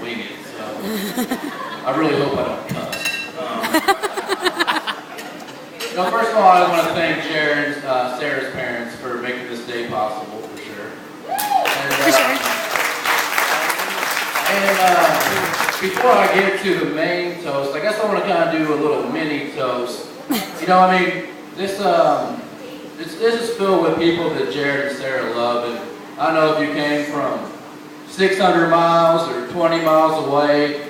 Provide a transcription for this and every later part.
wing it. So I really hope I don't cuss. First of all, I want to thank Jared and Sarah's parents for making this day possible, for sure. And before I get to the main toast, I guess I want to kind of do a little mini toast. You know, I mean, this is filled with people that Jared and Sarah love, and I don't know if you came from 600 miles or 20 miles away.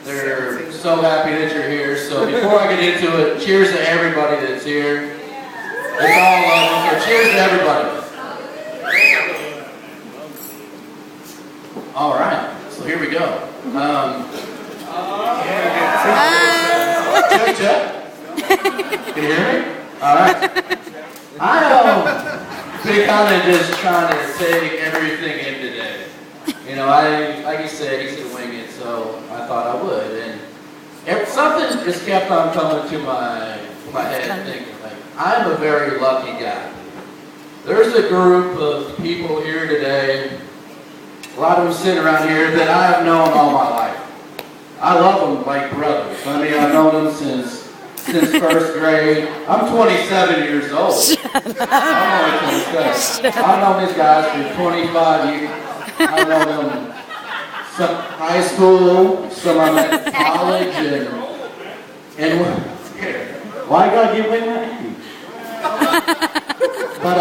They're so happy that you're here. So before I get into it, cheers to everybody that's here. It's all love. So cheers to everybody. All right. So here we go. Check. Can you hear me? All right. I've been kind of just trying to take everything in today. You know, like you said, he's going to wing it, so I thought I would. And something just kept on coming to my head, thinking, like, I'm a very lucky guy. There's a group of people here today, a lot of them sitting around here, that I have known all my life. I love them like brothers. I mean, I've known them since first grade. I'm 27 years old. I'm only 27. I've known these guys for 25 years. I know them some high school, some I met in college, and why you gotta give away my age? But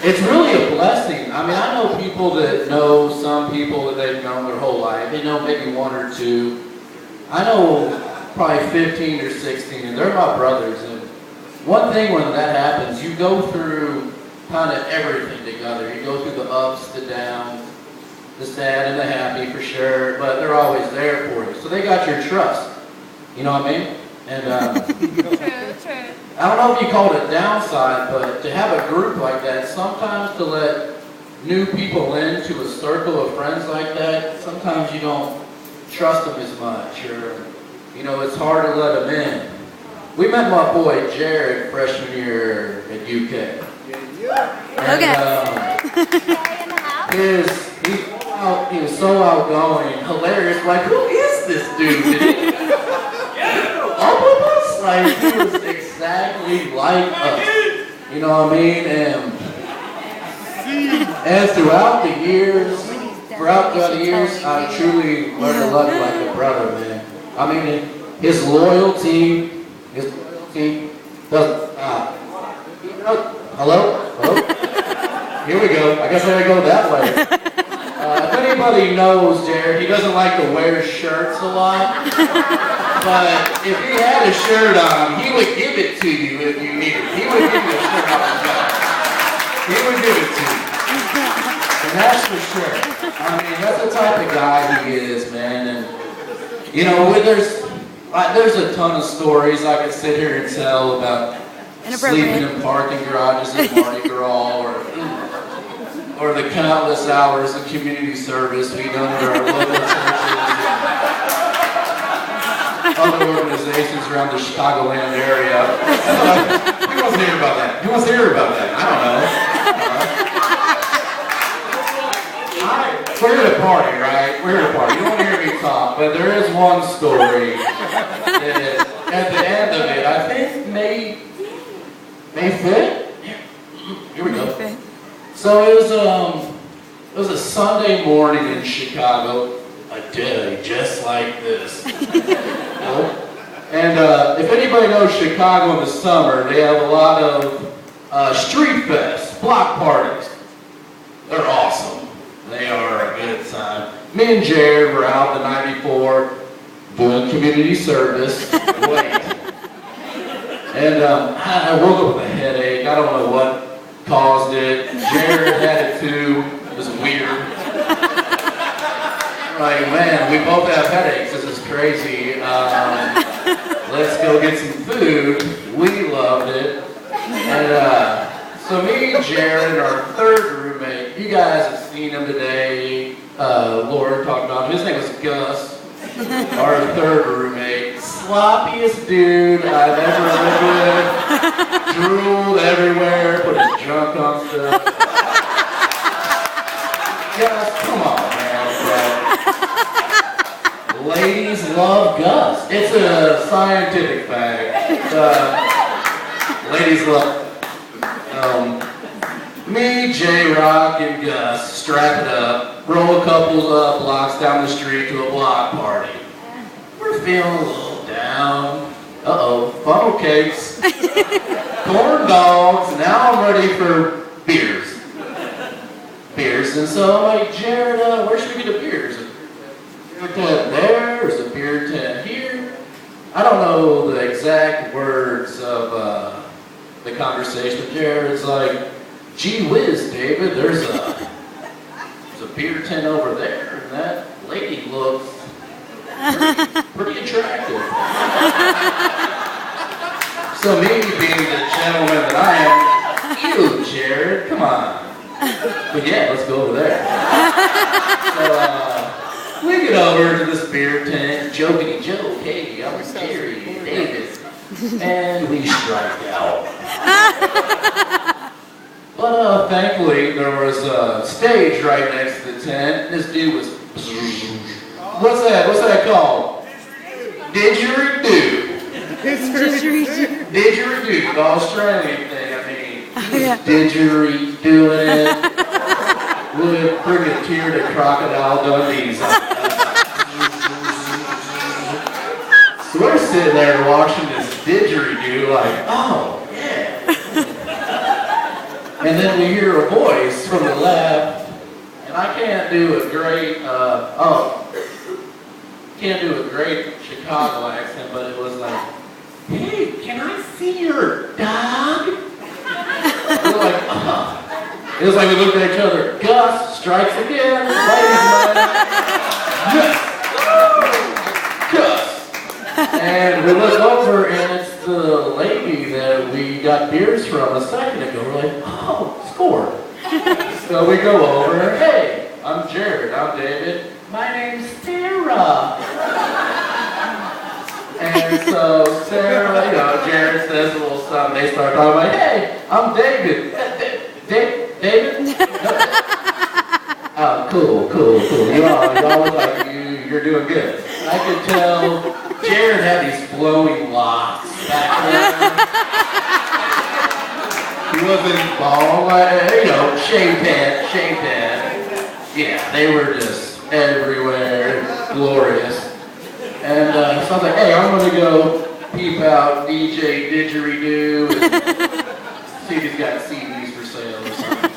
it's really a blessing. I mean, I know people that know some people that they've known their whole life. They know maybe one or two. I know probably 15 or 16, and they're my brothers. And one thing when that happens, you go through kind of everything together. You go through the ups, the downs, the sad and the happy for sure, but they're always there for you. So they got your trust. You know what I mean? And true. I don't know if you call it a downside, but to have a group like that, sometimes to let new people into a circle of friends like that, sometimes you don't trust them as much, or you know, it's hard to let them in. We met my boy Jared freshman year at UK. And, he was so outgoing, hilarious. Like, who is this dude? All of us? Like, he was exactly like us. You know what I mean? And throughout the years, I truly learned to love him like a brother, man. I mean, his loyalty doesn't stop. Hello? Here we go. I guess I gotta go that way. If anybody knows Jared, he doesn't like to wear shirts a lot. But if he had a shirt on, he would give it to you if you needed it. He would give you a shirt off his back. He would give it to you. And that's for sure. I mean, that's the type of guy he is, man. And you know, there's a ton of stories I could sit here and tell about sleeping in parking garages at Mardi Gras, or the countless hours of community service we've done at our local churches and other organizations around the Chicagoland area. Who wants to hear about that? Who wants to hear about that? I don't know. We're here to party, right? We're here to party. You don't want to hear me talk, but there is one story that at the end of it, I think May 5th? Here we go. So it was a Sunday morning in Chicago, a day just like this. And if anybody knows Chicago in the summer, they have a lot of street fests, block parties. They're awesome. They are a good time. Me and Jared were out the night before doing community service. And I woke up with a headache. I don't know what caused it. Jared had it too. It was weird. Like, man, we both have headaches. This is crazy. Let's go get some food. We loved it. And so me, Jared, and our third roommate, you guys have seen him today. Laura talked about him. His name was Gus. Our third roommate, sloppiest dude I've ever lived with. Drooled everywhere, put his junk on stuff. Gus, come on, man. love Gus. It's a scientific fact. Ladies love. Me, J-Rock, and Gus strap it up, roll a couple blocks down the street to a block party. We're feeling a little down. Funnel cakes, corn dogs. Now I'm ready for beers. And so I'm like, Jared, where should we get the beers? Is a beer tent there? Is a beer tent here? I don't know the exact words of the conversation, but Jared's like, gee whiz, David, there's a beer tent over there, and that lady looks pretty attractive. So me being the gentleman that I am, ew, Jared, come on. But yeah, let's go over there. So we get over to this beer tent, jokey joke, hey, I'm Jerry, David, and we strike out. But thankfully, there was a stage right next to the tent. This dude was, what's that called? Didgeridoo. Didgeridoo, the Australian thing, I mean. Didgeridooing it. Would bring a tear to Crocodile Dundee's eyes. So we're sitting there watching this didgeridoo like, oh, yeah. And then we hear a voice from the left, and I can't do a great, Chicago accent, but it was like, hey, can I see your dog? We're like, oh. It was like we looked at each other. Gus strikes again. Yes. Gus. And we look over, and it's the lady that we got beers from a second ago. We're like, oh, score. So we go over. Hey, I'm Jared. I'm David. My name's Sarah. And so Sarah, Jared says a little something. They start talking like, hey, I'm David. David? Oh, cool. Y'all look like you're doing good. I could tell Jared had these flowing locks back there. He wasn't bald, shaved head. Yeah, they were just everywhere, glorious. And so I was like, hey, I'm going to go peep out DJ Didgeridoo and see if he's got CDs for sale or something.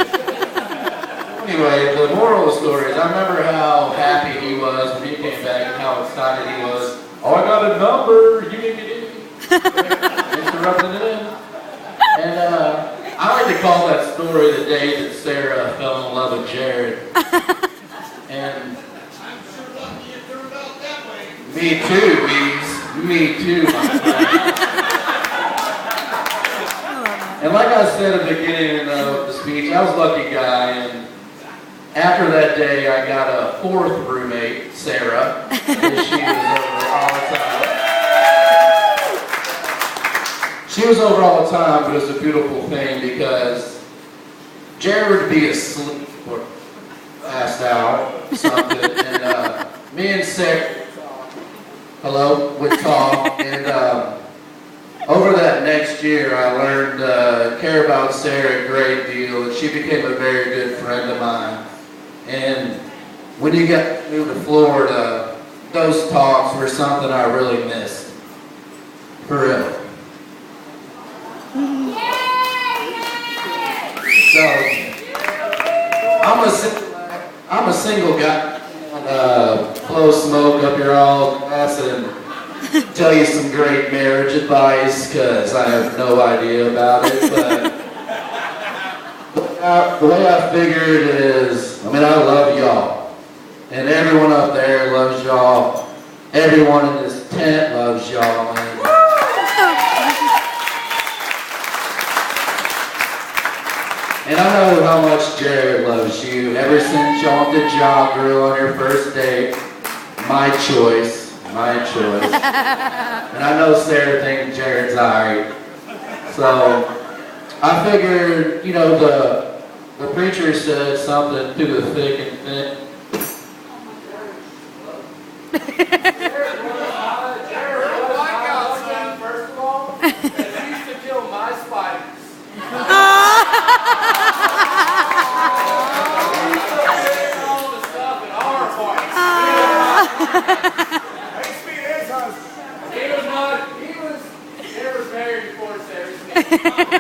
Anyway, the moral of the story is I remember how happy he was when he came back and how excited he was. Oh, I got a number. You can get it. Thanks for rubbing it in. And I like to call that story the day that Sarah fell in love with Jared. And me too, Weeds. Me too, my friend. And like I said at the beginning of the speech, I was a lucky guy, and after that day, I got a fourth roommate, Sarah, and she was over all the time. She was over all the time, but it was a beautiful thing because Jared would be asleep or passed out, something, and me and Sarah, would talk, and over that next year, I learned to care about Sarah a great deal, and she became a very good friend of mine. And when you got moved to Florida, those talks were something I really missed. For real. So, I'm a single guy. Blow smoke up your all ass and tell you some great marriage advice because I have no idea about it. But the way I figured it is, I love y'all. And everyone up there loves y'all. Everyone in this tent loves y'all. And I know how much Jared loves you. Ever since y'all went to Jog Grill on your first date, my choice. And I know Sarah thinks Jared's alright. So I figured, the preacher said something through the thick and thin. Hey,